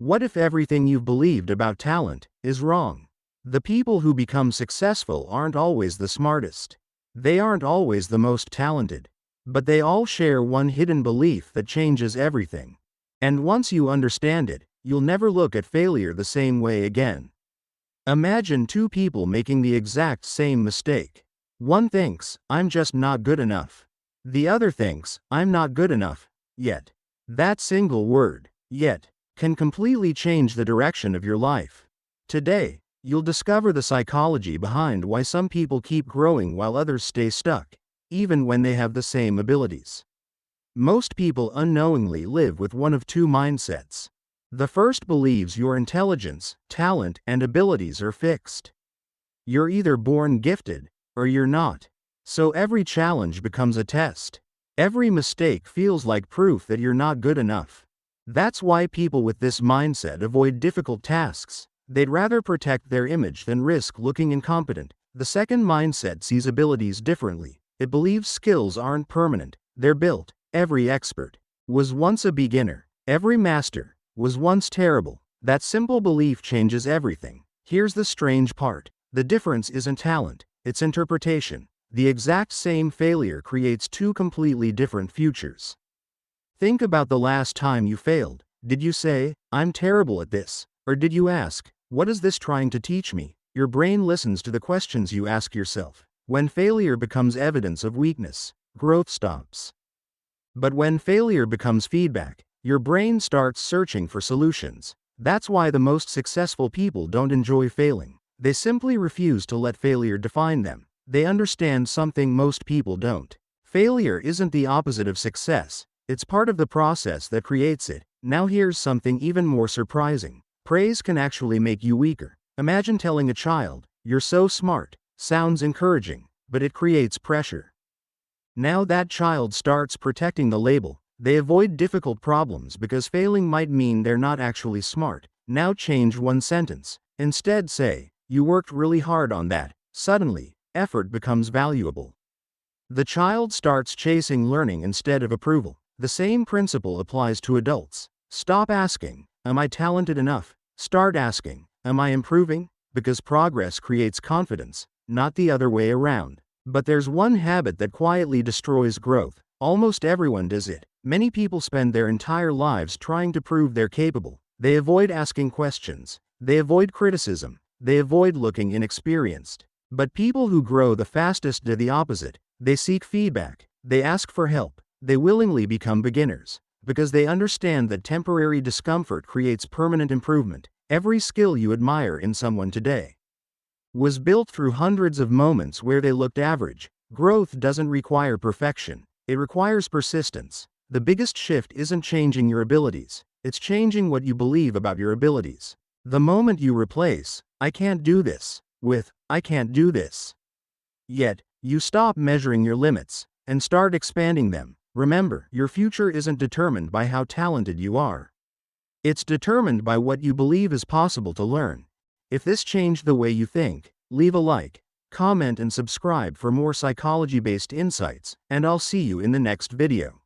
What if everything you've believed about talent is wrong? The people who become successful aren't always the smartest. They aren't always the most talented. But they all share one hidden belief that changes everything. And once you understand it, you'll never look at failure the same way again. Imagine two people making the exact same mistake. One thinks, I'm just not good enough. The other thinks, I'm not good enough, yet. That single word, yet, can completely change the direction of your life. Today, you'll discover the psychology behind why some people keep growing while others stay stuck, even when they have the same abilities. Most people unknowingly live with one of two mindsets. The first believes your intelligence, talent, and abilities are fixed. You're either born gifted, or you're not. So every challenge becomes a test. Every mistake feels like proof that you're not good enough. That's why people with this mindset avoid difficult tasks. They'd rather protect their image than risk looking incompetent. The second mindset sees abilities differently. It believes skills aren't permanent, they're built. Every expert was once a beginner. Every master was once terrible. That simple belief changes everything. Here's the strange part. The difference isn't talent, it's interpretation. The exact same failure creates two completely different futures. Think about the last time you failed. Did you say, I'm terrible at this? Or did you ask, what is this trying to teach me? Your brain listens to the questions you ask yourself. When failure becomes evidence of weakness, growth stops. But when failure becomes feedback, your brain starts searching for solutions. That's why the most successful people don't enjoy failing. They simply refuse to let failure define them. They understand something most people don't. Failure isn't the opposite of success. It's part of the process that creates it. Now here's something even more surprising. Praise can actually make you weaker. Imagine telling a child, you're so smart. Sounds encouraging, but it creates pressure. Now that child starts protecting the label. They avoid difficult problems because failing might mean they're not actually smart. Now change one sentence. Instead say, you worked really hard on that. Suddenly, effort becomes valuable. The child starts chasing learning instead of approval. The same principle applies to adults. Stop asking, am I talented enough? Start asking, am I improving? Because progress creates confidence, not the other way around. But there's one habit that quietly destroys growth. Almost everyone does it. Many people spend their entire lives trying to prove they're capable. They avoid asking questions. They avoid criticism. They avoid looking inexperienced. But people who grow the fastest do the opposite. They seek feedback. They ask for help. They willingly become beginners. Because they understand that temporary discomfort creates permanent improvement. Every skill you admire in someone today was built through hundreds of moments where they looked average. Growth doesn't require perfection. It requires persistence. The biggest shift isn't changing your abilities. It's changing what you believe about your abilities. The moment you replace, I can't do this, with, I can't do this, yet, you stop measuring your limits and start expanding them. Remember, your future isn't determined by how talented you are. It's determined by what you believe is possible to learn. If this changed the way you think, leave a like, comment and subscribe for more psychology-based insights, and I'll see you in the next video.